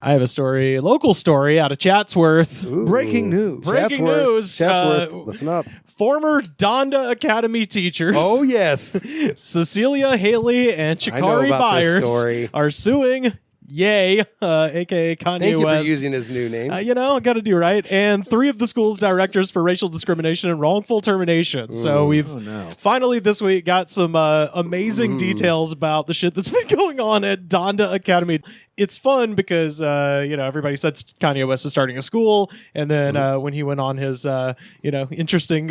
I have a story, local story out of Chatsworth. Ooh. Breaking news. Breaking news. Chatsworth, listen up. Former Donda Academy teachers. Oh, yes. Cecilia Haley and I know Chikari about this Byers story. are suing Ye, a.k.a. Kanye Thank you West. for using his new name. I got to do right. And 3 of the school's directors for racial discrimination and wrongful termination. So we've finally this week got some amazing details about the shit that's been going on at Donda Academy. It's fun because, everybody said Kanye West is starting a school. And then when he went on his, interesting,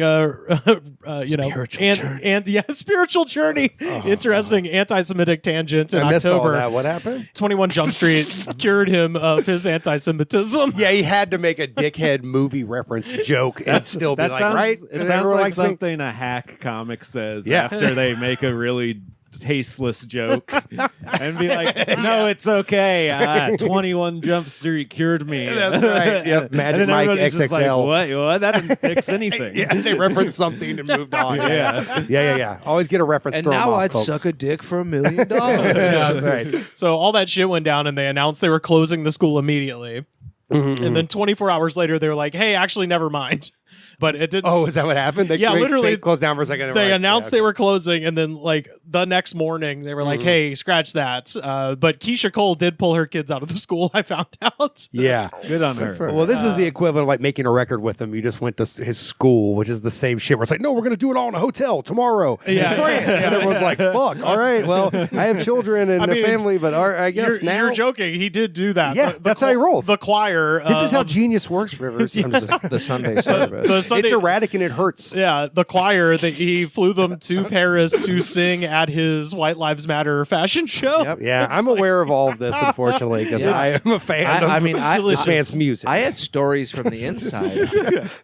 spiritual journey, interesting anti-Semitic tangent in I missed October. all that. What happened? 21 Jump Street cured him of his anti-Semitism. Yeah, he had to make a dickhead movie reference joke and still be like, right? It sounds like something a hack comic says after they make a really tasteless joke and be like, no, it's okay. 21 Jump Street cured me. That's right. Yep. Magic Mike XXL. Like, what? That didn't fix anything. They referenced something and moved on. Yeah. Always get a reference. And throw 'em now off, I'd folks. suck a dick for $1 million. Yeah, that's right. So all that shit went down, and they announced they were closing the school immediately. And then 24 hours later, they were like, hey, actually, never mind. But it didn't. Oh, is that what happened? They literally closed down for a second. They announced they were closing, and then the next morning they were like, "Hey, scratch that." But Keisha Cole did pull her kids out of the school. I found out. Yeah, good on her. Well, this is the equivalent of like making a record with him. You just went to his school, which is the same shit. Where it's like, no, we're going to do it all in a hotel tomorrow in France, and everyone's like, "Fuck, all right, well, I have children and a family, but I guess now you're joking." He did do that. Yeah, that's how he rolls. The choir. This is how Genius works, Rivers. The Sunday service. It's erratic and it hurts. Yeah, the choir that he flew them to Paris to sing at his White Lives Matter fashion show. Yep. Yeah, I'm aware of all of this, unfortunately, because I am a fan of this man's music. I had stories from the inside.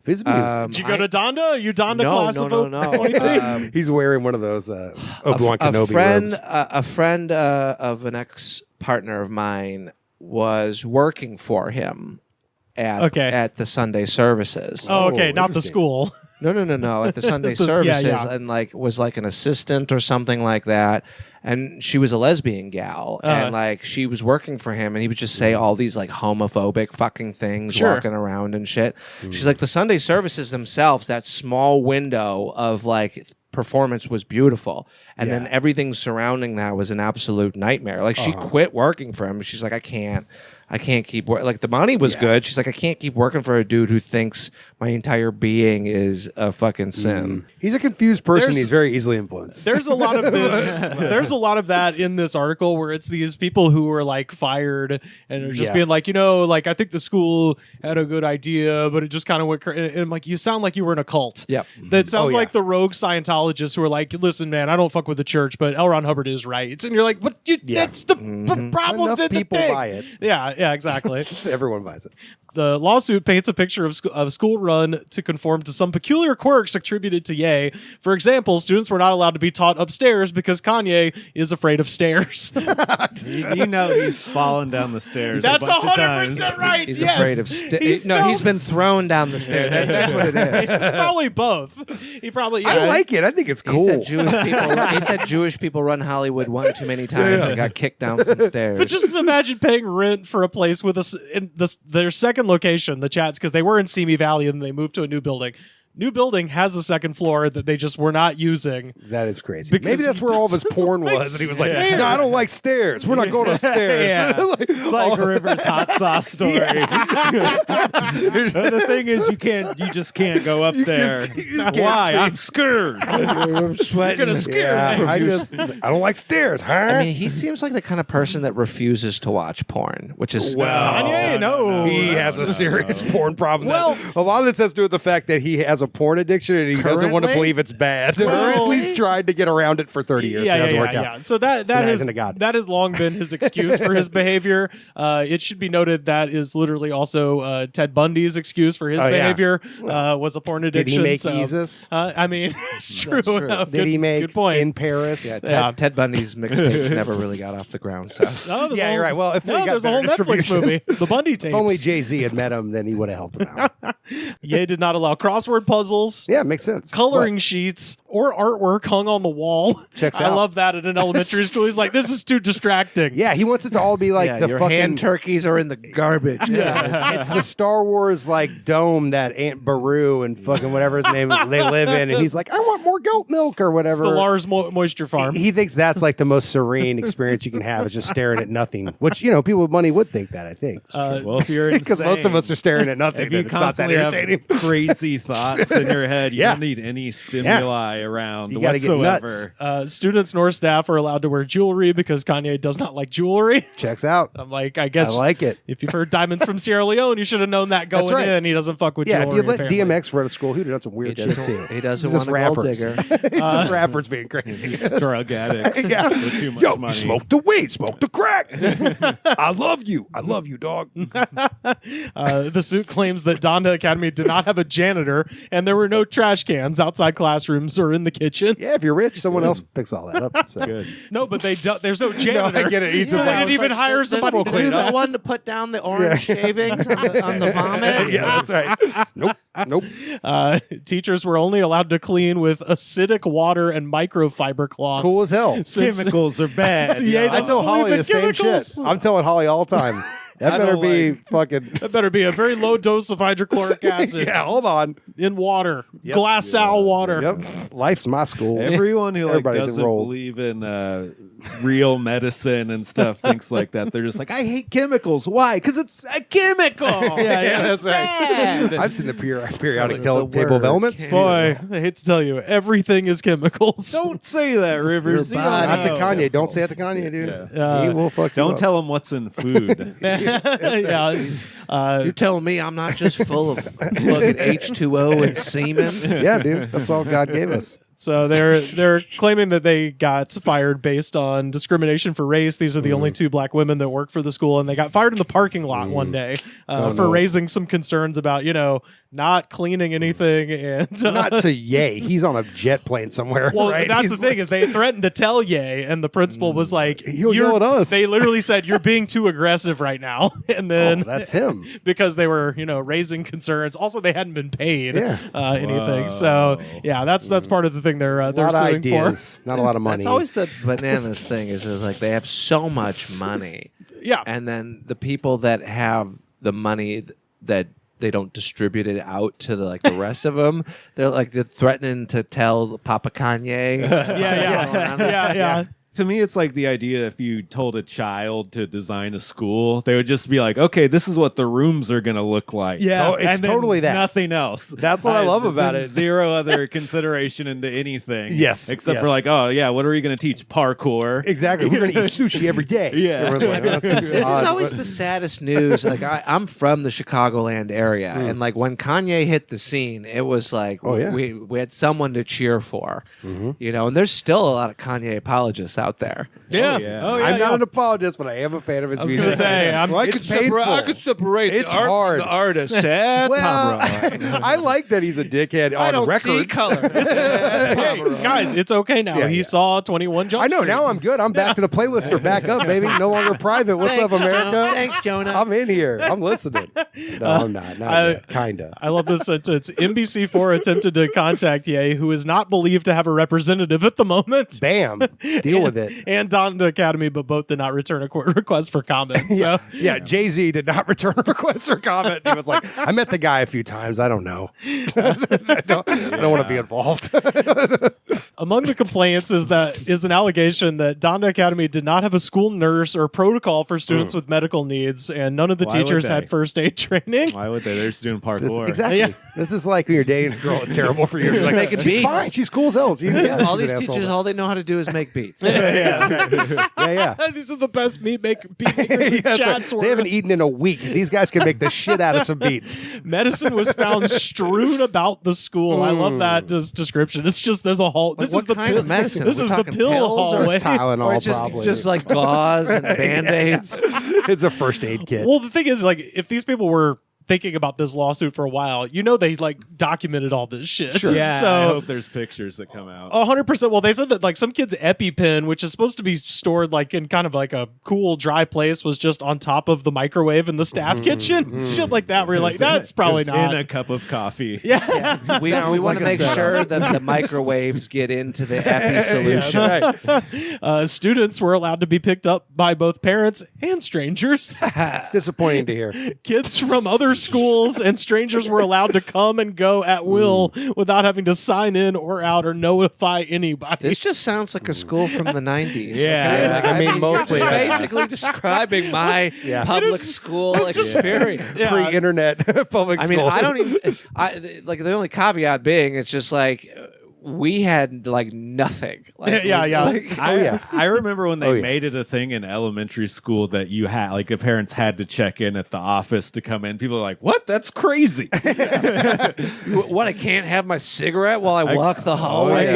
His music. Did you go to Donda? Are you Donda class of No. 23? He's wearing one of those Obi-Wan Kenobi robes. A friend of an ex-partner of mine was working for him at the Sunday services. Oh, okay, not the school. No. At the Sunday services, and was like an assistant or something like that. And she was a lesbian gal, and she was working for him, and he would just say all these like homophobic fucking things walking around and shit. She's like, the Sunday services themselves, that small window of like performance was beautiful, and then everything surrounding that was an absolute nightmare. Like she quit working for him. She's like, I can't keep working. Like the money was good. She's like, I can't keep working for a dude who thinks my entire being is a fucking sin. He's a confused person. He's very easily influenced. There's a lot of this. There's a lot of that in this article where it's these people who were like fired and are just being like, I think the school had a good idea, but it just kind of went. And I'm like, you sound like you were in a cult. Yep. That sounds like the rogue Scientologists who are like, listen, man, I don't fuck with the church, but L. Ron Hubbard is right. And you're like, but that's the problems in the people thing. buy it. Yeah, exactly. Everyone buys it. The lawsuit paints a picture of a school run to conform to some peculiar quirks attributed to Ye. For example, students were not allowed to be taught upstairs because Kanye is afraid of stairs. He's fallen down the stairs. That's a bunch of times. 100% right. He's afraid of stairs. No, he's been thrown down the stairs. That's what it is. It's probably both. He probably. I like it. I think it's cool. He said Jewish people run Hollywood one too many times and got kicked down some stairs. But just imagine paying rent for a place with their second location, the Chats, because they were in Simi Valley and they moved to a new building. New building has a second floor that they just were not using. That is crazy. Maybe that's where all of his porn was. And he was like, no, I don't like stairs. We're not going upstairs. It's like Rivers' hot sauce story. The thing is, you just can't go up there. Why? I'm scared. I'm sweating. You're gonna scare me. I don't like stairs, huh? I mean, he seems like the kind of person that refuses to watch porn, which is Kanye. No, he has a serious porn problem. Well, a lot of this has to do with the fact that he has a porn addiction and he doesn't want to believe it's bad. He's tried to get around it for 30 years. It hasn't worked out. So that has long been his excuse for his behavior. It should be noted that is literally also Ted Bundy's excuse for his behavior. Was a porn addiction. Did he make Jesus? I mean, it's true. No, did he make good point. In Paris? Yeah, Ted Bundy's mixtapes never really got off the ground. So you're right. Well, if there's a whole Netflix movie, The Bundy Tapes. If only Jay-Z had met him, then he would have helped him out. Ye did not allow crossword puzzles. Yeah, makes sense. Coloring sheets or artwork hung on the wall. Checks I out. love that at an elementary school. He's like, this is too distracting. Yeah, he wants it to all be like the your fucking hand turkeys are in the garbage. it's the Star Wars like dome that Aunt Beru and fucking whatever his name they live in, and he's like, I want more goat milk or whatever. It's the Lars Moisture Farm. He thinks that's like the most serene experience you can have, is just staring at nothing. Which people with money would think that. I think. Well, if you're because most of us are staring at nothing, if you it's not that constantly have irritating. crazy thoughts in your head, you Yeah. don't need any stimuli around You gotta get whatsoever. Students nor staff are allowed to wear jewelry because Kanye does not like jewelry. Checks out. I'm like, I guess I like it. if you've heard Diamonds from Sierra Leone, you should have known that going right. in. He doesn't fuck with Yeah, jewelry. if you let apparently. DMX run a school, he'd have done some weird shit too. He doesn't He's want just a gold rappers. digger. He's just rappers being crazy. He's drug addicts Yeah. with too much Yo, money. you smoke the weed, smoke the crack. I love you, dog. The suit claims that Donda Academy did not have a janitor, and there were no trash cans outside classrooms or in the kitchens. Yeah, if you're rich, someone else picks all that up. So. Good. No, but there's no janitor. I get it. He's So just they like, didn't even hire There's somebody to clean the up. one to put down the orange shavings on the vomit. yeah, that's right. Nope. Teachers were only allowed to clean with acidic water and microfiber cloths. Cool as hell. Since- Chemicals are bad. Yeah, I tell Holly believe the same in chemicals. shit. I'm telling Holly all the time. That I better don't be like- fucking. That better be a very low dose of hydrochloric acid Yeah, hold on. in water. Glass Sal water. Yep. Life's my school. Everyone who like Everybody's doesn't enrolled. believe in real medicine and stuff thinks like that. They're just like, I hate chemicals. Why? Because it's a chemical. Yeah, that's right. Bad. I've seen the periodic The table of word elements. Boy, I hate to tell you, everything is chemicals. Don't say that, Rivers. Your You don't body. Not to know. Kanye. Don't say it to Kanye, dude. Yeah. He will fuck you Don't up. tell him what's in food. Yeah. You're telling me I'm not just full of fucking H2O and semen? Yeah, dude. That's all God gave us. So they're claiming that they got fired based on discrimination for race. These are the only two black women that work for the school, and they got fired in the parking lot one day for raising some concerns about not cleaning anything and Not to Ye. He's on a jet plane somewhere. Well, right? that's He's the thing like, is they threatened to tell Ye, and the principal was like, He'll "You're-" yell at us. They literally said, "You're being too aggressive right now," and then that's him. because they were raising concerns. Also, they hadn't been paid Yeah. anything. So yeah, that's part of the thing they're A lot of suing ideas. Not a lot of money. That's always the bananas thing is like they have so much money. for. Yeah, And then the people that have the money that they don't distribute it out to the rest of them, they're threatening to tell Papa Kanye. yeah. To me, it's like the idea if you told a child to design a school, they would just be like, okay, this is what the rooms are going to look like. Yeah. Oh, it's and then totally that. Nothing else. That's what I love about it. Zero other consideration into anything. Yes, Except for yes. like, oh, yeah, what are we going to teach? Parkour. Exactly. We're going to eat sushi every day. Yeah. Everyone's like, "Oh, that seems This is odd." always the saddest news. Like I'm from the Chicagoland area, and like when Kanye hit the scene, it was like Oh, yeah. we had someone to cheer for, and there's still a lot of Kanye apologists out there. Yeah. Oh, yeah. Oh, yeah. I'm not yeah. an apologist, but I am a fan of his I was music. gonna say, I'm- It's painful. separate It's hard. artist. Seth Well, Pomeroy. I like that he's a dickhead on records. colors. Hey, guys, it's okay now. Yeah, he yeah. saw 21 Jump I know. Street. Now I'm good. I'm back to the playlist. Are back up, baby. No longer private. What's up, America? Thanks, Jonah. I'm in here. I'm listening. No, I'm not. Not yet. Kinda. I love this sentence. NBC4 attempted to contact Ye, who is not believed to have a representative at the moment. Bam. Deal with it. And Donda Academy, but both did not return a request for comment. So Yeah, Jay-Z did not return a request for comment. He was like, I met the guy a few times. I don't know. I don't want to be involved. among the complaints is an allegation that Donda Academy did not have a school nurse or protocol for students with medical needs, and none of the Why would teachers they? had first aid training. Why would they? They're just doing parkour. Exactly. Yeah. This is like when you're dating a girl. It's terrible for you. You're like, making she's beats. fine. She's cool as hell. All these teachers, all they know how to do is make beats. Yeah. These are the best beat makers in Yeah, that's right. Chatsworth. They haven't eaten in a week. These guys can make the shit out of some beats. Medicine was found strewn about the school. I love that description. It's just there's a hall. This what is the kind pill, of medicine? This Are we is the talking pill pills or hallway. Just Tylenol, Or just, probably. just like gauze and Band-Aids. It's a first aid kit. Well, the thing is, like, if these people were thinking about this lawsuit for a while, they like documented all this shit. Sure. Yeah, so I hope there's pictures that come out. 100%. Well, they said that like some kid's EpiPen, which is supposed to be stored like in kind of like a cool, dry place, was just on top of the microwave in the staff kitchen. Shit like that. Where you're like, that's probably not in a cup of coffee. Yeah. We want to make sure that the microwaves get into the Epi solution. Right. Students were allowed to be picked up by both parents and strangers. It's disappointing to hear. Kids from other schools and strangers were allowed to come and go at will without having to sign in or out or notify anybody. This just sounds like a school from the 90s. Yeah. okay? I mean, mostly You're that's- basically describing my public school experience. Pre-internet public I mean, school. I don't even like the only caveat being it's just like we had like nothing. Like, like- I remember when they Oh, yeah. made it a thing in elementary school that you had, like, the parents had to check in at the office to come in. People are like, "What? That's crazy." What? I can't have my cigarette while I walk the I hallway.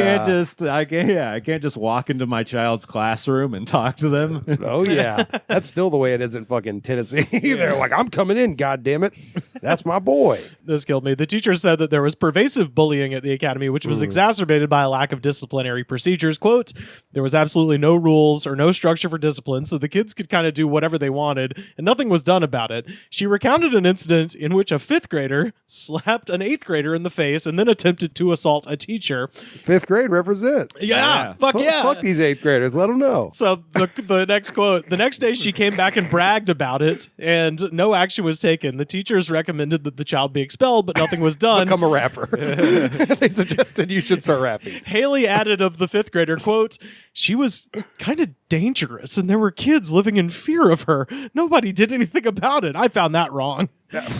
can't just walk into my child's classroom and talk to them. Oh yeah, that's still the way it is in fucking Tennessee. They're like, I'm coming in, god damn it, that's my boy. This killed me. The teacher said that there was pervasive bullying at the academy, which was exacerbated by a lack of disciplinary procedures. Quote, there was absolutely no rules or no structure for discipline, so the kids could kind of do whatever they wanted, and nothing was done about it. She recounted an incident in which a 5th grader slapped an 8th grader in the face and then attempted to assault a teacher. 5th grade represent. Yeah. Fuck yeah. Fuck these 8th graders. Let them know. So the next quote, the next day she came back and bragged about it, and no action was taken. The teachers recommended that the child be expelled, but nothing was done. Become a rapper. They suggested you should start rapping. Haley added of the 5th grader, quote, she was kind of dangerous, and there were kids living in fear of her. Nobody did anything about it. I found that wrong.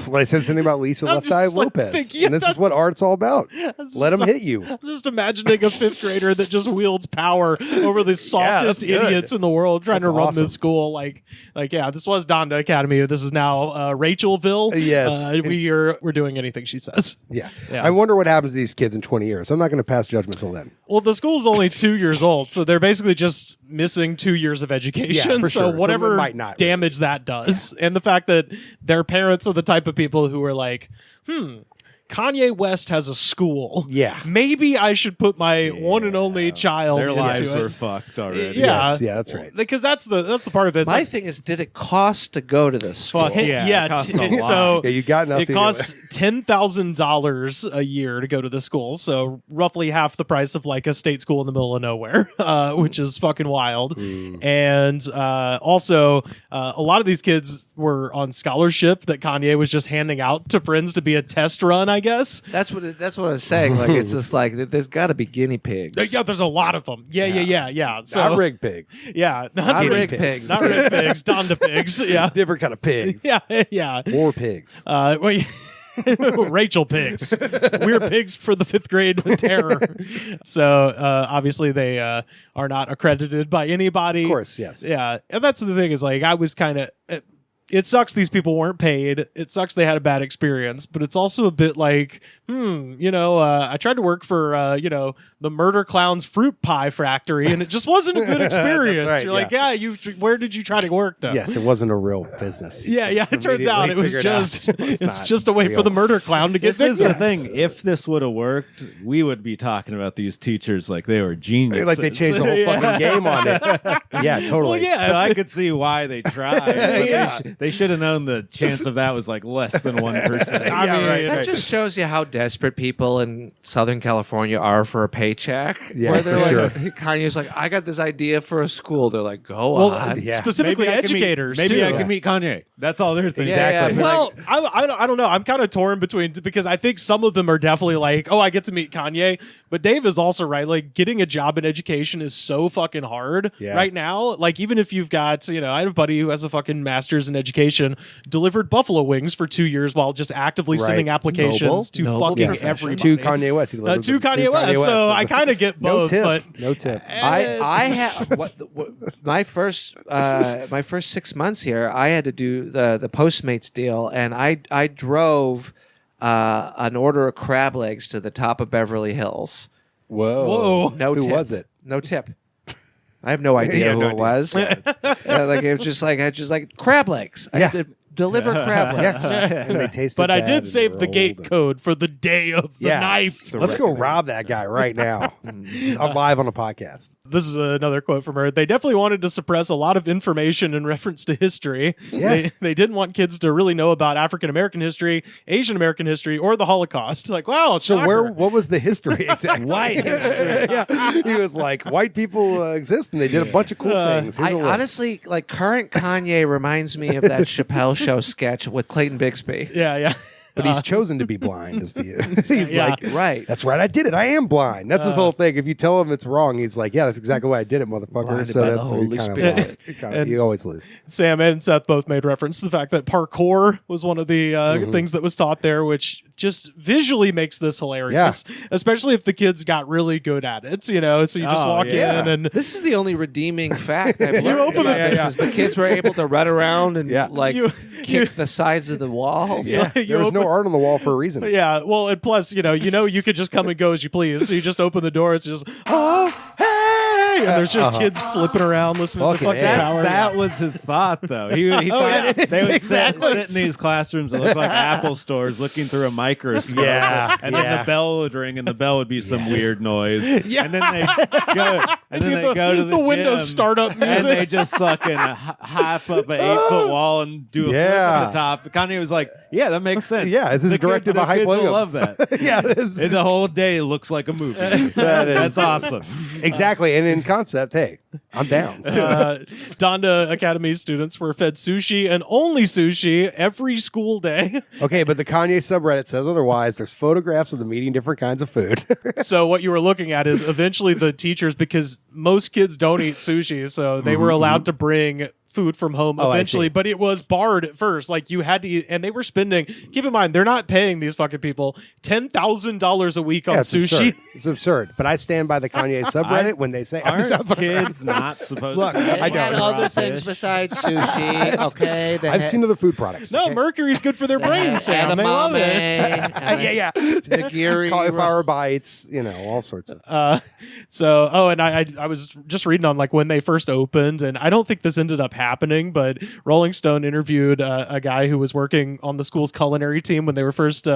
Well, I said something about Lisa I'm Left Eye just, like, Lopez. thinking, And this is what art's all about. Let them hit you. I'm just imagining a 5th grader that just wields power over the softest that's good. idiots in the world trying That's to run awesome. this school. Like, yeah, this was Donda Academy. This is now Rachelville. Yes. We're doing anything she says. Yeah. Yeah. I wonder what happens to these kids in 20 years. I'm not going to pass judgment till then. Well, the school's only 2 years old, so they're basically just missing 2 years of education. Yeah, for so sure. So whatever it might not damage that does, and the fact that their parents are the type of people who are like, Kanye West has a school. Yeah. Maybe I should put my one and only child Their into lives it. were fucked already. Yeah. Yes, yeah, that's right. Because that's the part of it. It's My like, thing is, did it cost to go to this school? Fuck yeah. It costs a lot. so Yeah, you got nothing. it costs $10,000 a year to go to the school, so roughly half the price of like a state school in the middle of nowhere, which is fucking wild. And also, a lot of these kids were on scholarship that Kanye was just handing out to friends to be a test run, I guess. That's what I was saying. Like it's just like there's got to be guinea pigs. Yeah, there's a lot of them. Yeah. So Not rig pigs. yeah, Not Guinea rig pigs. pigs. not red pigs, Donda pigs. Yeah, Different kind of pigs. yeah. More pigs. Well, Rachel pigs. We're pigs for the 5th grade terror. So obviously they are not accredited by anybody. Of course, yes. Yeah, and that's the thing is like I was kind of. It sucks these people weren't paid. It sucks they had a bad experience, but it's also a bit like, I tried to work for, the Murder Clown's fruit pie factory, and it just wasn't a good experience. right, You're like, where did you try to work though? Yes, it wasn't a real business. Yeah. It turns out it was just it's just a way real. for the Murder Clown to get This is the victims. thing. If this would have worked, we would be talking about these teachers like they were geniuses. Like they changed the whole fucking game on it. Yeah, totally. Well, yeah. So I could see why they tried. But they should have known the chance of that was like less than 1%. I mean, right. That just shows you how desperate people in Southern California are for a paycheck. Yeah, where they're for like, sure. Kanye's like, I got this idea for a school. They're like, go Well, on. Yeah. specifically Maybe I can meet- educators. Maybe too. I can meet Kanye. That's all they're thinking. Yeah, yeah, Well, I don't know. I'm kind of torn between because I think some of them are definitely like, oh, I get to meet Kanye. But Dave is also right. Like getting a job in education is so fucking hard right now. Like even if you've got, I have a buddy who has a fucking master's in education, delivered buffalo wings for 2 years while just actively Right. sending applications to Noble fucking profession. everybody. To Kanye West. He delivered To them Kanye West. So I kind of get no both. tip. But No tip. I had my first 6 months here. I had to do the Postmates deal, and I drove an order of crab legs to the top of Beverly Hills. Whoa. No Who tip. was it? No tip. I have no idea who it was. Like it was just like crab legs. I had to deliver crab legs. And they tasted But I bad did and save they the were gate old. code for the day of the knife. Let's go rob that guy right now. I'm live on a podcast. This is another quote from her. They definitely wanted to suppress a lot of information in reference to history. Yeah. They didn't want kids to really know about African American history, Asian American history, or the Holocaust. Like, wow, So shocker. what was the history exactly? White history. Yeah. He was like, white people exist and they did a bunch of cool things. Here's I a list. honestly, like, current Kanye reminds me of that Chappelle Show sketch with Clayton Bixby. Yeah. But he's chosen to be blind. He's Yeah. like, Right. that's right, I did it. I am blind. That's his whole thing. If you tell him it's wrong, he's like, yeah, that's exactly why I did it, motherfucker. Blinded So by the that's Holy kind of Spirit. lost. You always lose. Sam and Seth both made reference to the fact that parkour was one of the things that was taught there, which just visually makes this hilarious, especially if the kids got really good at it, So you just walk in and This is the only redeeming fact I've You learned open about it- this is the kids were able to run around and kick the sides of the walls. Yeah, There was no art on the wall for a reason. Yeah, well, and plus, you could just come and go as you please. So you just open the door, it's just, oh, hey! And there's just kids flipping around listening to Fucking fucking A. Power. That was his thought, though. He thought they would sit in these classrooms that look like Apple stores, looking through a microscope. Yeah, and then the bell would ring, and the bell would be some weird noise. Yeah. And then they go, to the Windows gym, startup and music. they just fucking half up an 8-foot wall and do a flip at the top. Kanye was like, "Yeah, that makes sense. Yeah, this is directed by Hype kids will Williams. love that. Yeah, And the whole day looks like a movie. That's awesome. exactly. And in concept, hey, I'm down. Donda Academy students were fed sushi and only sushi every school day. Okay, but the Kanye subreddit says otherwise. There's photographs of them eating different kinds of food. So what you were looking at is eventually the teachers, because most kids don't eat sushi, so they were allowed to bring food from home I eventually, see. but it was barred at first. Like you had to eat, and they were spending, keep in mind, they're not paying these fucking people $10,000 a week on Yeah, it's sushi. absurd. It's absurd. But I stand by the Kanye subreddit when they say, Aren't I'm kids not supposed Look, to They I had don't. other things besides sushi. Okay, they I've had seen other food products. No, okay? mercury's good for their brains, Sam. They love it. Yeah. Nigiri. Cauliflower bites, all sorts of. And I was just reading on like when they first opened, and I don't think this ended up happening, but Rolling Stone interviewed a guy who was working on the school's culinary team when they were first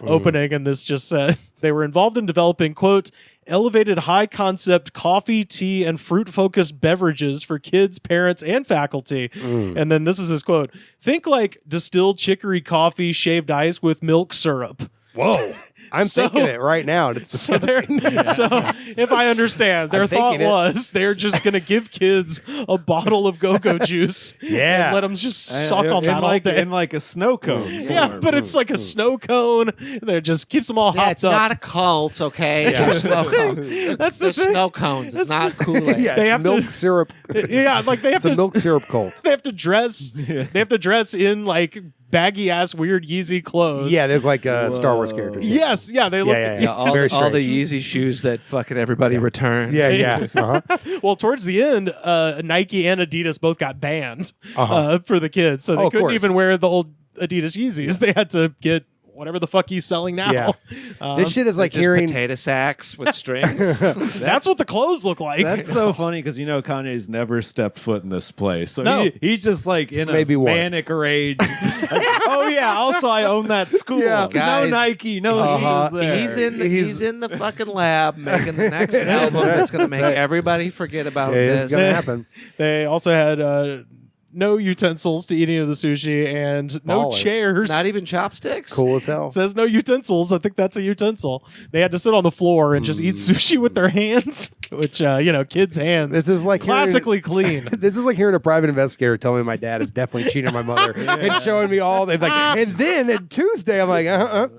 opening, and this just said they were involved in developing, quote, elevated high concept coffee, tea, and fruit focused beverages for kids, parents, and faculty. And then this is his quote: think like distilled chicory coffee, shaved ice with milk syrup. Whoa. I'm thinking it right now. And it's So, so if I understand, their I'm thought thinking it. was they're just going to give kids a bottle of go-go juice Yeah. and let them just suck on that all day. in like a snow cone. Yeah, form. but it's like a snow cone. That just keeps them all Yeah, hopped it's up. not a cult, okay? It's Yeah. just snow cones. That's the They're thing. snow cones. It's That's- not Kool-Aid. Yeah, They it's have to- milk syrup. Yeah, like they have It's a to milk syrup cult. they have to dress in like baggy ass weird Yeezy clothes. Yeah, they look like Star Wars characters. Yes, yeah, they look. yeah. Yeah, all, Very all the strange. Yeezy shoes that fucking everybody returned. Yeah. Uh-huh. Well, towards the end, Nike and Adidas both got banned for the kids, so they of couldn't course. even wear the old Adidas Yeezys. They had to get whatever the fuck he's selling now. Yeah. This shit is like Just hearing. potato sacks with strings. That's what the clothes look like. That's so funny because Kanye's never stepped foot in this place, so No. he's just like in Maybe a once. manic rage. Oh yeah, also I own that school. Yeah. Guys, no Nike, no Adidas there. He's in the fucking lab making the next album that's going to make everybody forget about It's this. gonna happen. They also had no utensils to eat any of the sushi and no Baller. chairs. Not even chopsticks. Cool as hell. It says no utensils. I think that's a utensil. They had to sit on the floor and just eat sushi with their hands, which kids' hands. This is like classically clean. This is like hearing a private investigator tell me my dad is definitely cheating on my mother and showing me all. They're like, and then at Tuesday, I'm like,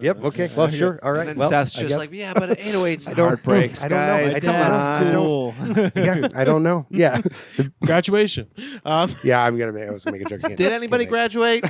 yep, okay, well, sure, all right. And then well, Seth's I just guess- like, yeah, but 808's I don't- heartbreaks, I don't know. guys. I Come don't know. on. cool. yeah, I don't know. Yeah, Graduation. yeah, I was gonna make a joke again. Did anybody graduate?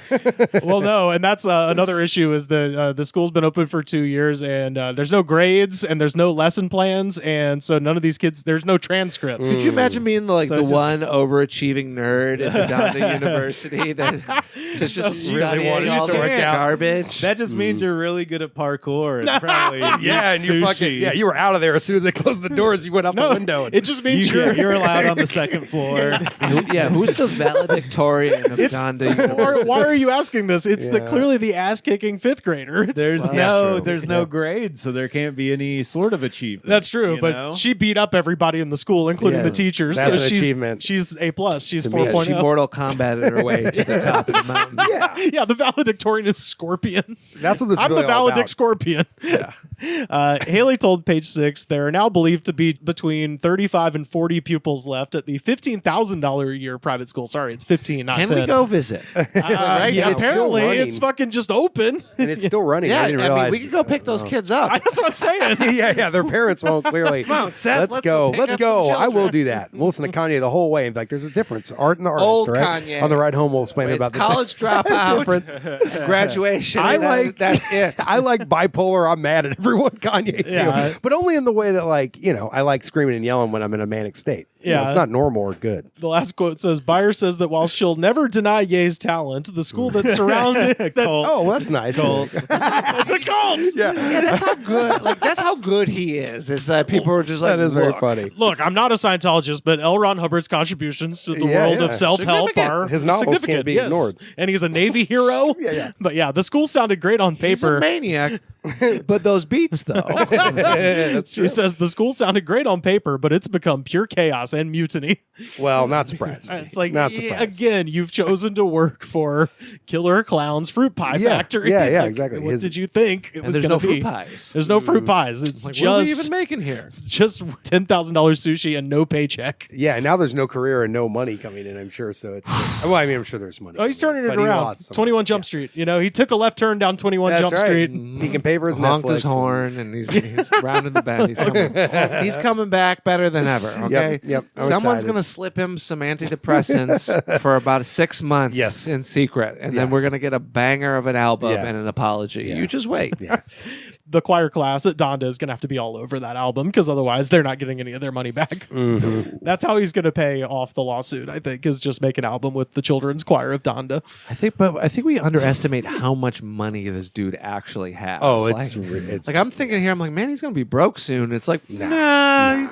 Well, no, and that's another issue is that the school's been open for 2 years and there's no grades and there's no lesson plans, and so none of these kids, there's no transcripts. Could you imagine being the So just- one overachieving nerd at the Donda University that just Really studying wanted all to this work out. garbage? That just means you're really good at parkour and probably Yeah, and you fucking you were out of there as soon as they closed the doors. You went out the window. It just means You're allowed on the second floor. Yeah, who's the valedictorian? valedictorian of Donda. Why are you asking this? It's clearly the ass-kicking fifth grader. There's no grade, so there can't be any sort of achievement. That's true, but she beat up everybody in the school, including the teachers. That's so an achievement. She's A+. She's 4.0. She Mortal Kombated her way to the top of the mountain. Yeah, the valedictorian is Scorpion. That's what this is I'm really the all valedict about. Scorpion. Yeah. Haley told Page Six there are now believed to be between 35 and 40 pupils left at the $15,000 a year private school. Sorry, it's 15, not 10. Can we go visit? Right? Yeah, it's still apparently running. it's fucking just open. And it's still running. Yeah, I didn't I mean, realize. we could go pick those kids up. That's what I'm saying. yeah, their parents won't clearly. Come on, Seth, let's go. pick Let's up go. some I will children. do that. We'll listen to Kanye the whole way. And be like, there's a difference. Art and the artist, Old right? Kanye. On the ride home, we'll explain It's about the college dropout, graduation. I like that's it. I like bipolar. I'm mad at everyone, Kanye too, Yeah. but only in the way that, like, I like screaming and yelling when I'm in a manic state. Yeah. It's not normal or good. The last quote says, Byer says that while she'll never deny Ye's talent, the school that's surrounded... Oh, well, that's nice. It's a cult! Yeah, Yeah, that's how good. Like that's how good he is. Is that people are just like, that is very "Look, funny. Look, I'm not a Scientologist, but L. Ron Hubbard's contributions to the world of self-help Significant. are His novels significant. can't be yes. ignored. And he's a Navy hero. Yeah. But yeah, the school sounded great on He's a paper. maniac, but those beats though. That's She says the school sounded great on paper, but it's become pure chaos and mutiny. Well, not surprised. It's like, not surprised. again, you've chosen to work for Killer Clown's Fruit Pie Factory. Yeah, Like, exactly. What did you think it And was there's going to no be? fruit pies. There's no fruit pies. It's Like, what are we just even making here? just $10,000 sushi and no paycheck. Yeah, and now there's no career and no money coming in, I'm sure. So it's well, I mean, I'm sure there's money. Oh, he's turning it but he around. lost some. 21 Jump Street. You know, he took a left turn down 21 That's Jump right. Street. He can pay for his Honked Netflix. his horn and he's rounding the bend. He's coming back better than ever. Okay. Yep. I'm Someone's excited. gonna slip him some antidepressants for about 6 months. Yes. In secret, and then Yeah. we're gonna get a banger of an album Yeah. and an apology. Yeah. You just wait. Yeah. The choir class at Donda is going to have to be all over that album because otherwise they're not getting any of their money back. Mm-hmm. That's how he's going to pay off the lawsuit, I think, is just make an album with the children's choir of Donda. I think we underestimate how much money this dude actually has. Oh, like, it's like I'm thinking here. I'm like, man, he's gonna be broke soon. It's like, nah.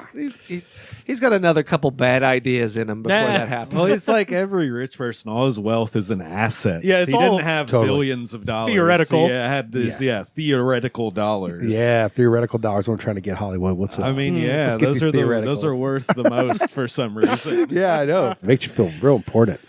He's got another couple bad ideas in him before Nah. that happens. Well, it's like every rich person. All his wealth is an asset. Yeah, it's he all didn't have totally billions of dollars. theoretical. He had this, theoretical dollars. yeah, theoretical dollars. What I'm trying to get Hollywood. What's up? I mean, Let's get those these are those theoreticals. are worth the most for some reason. yeah, I know. Makes you feel real important.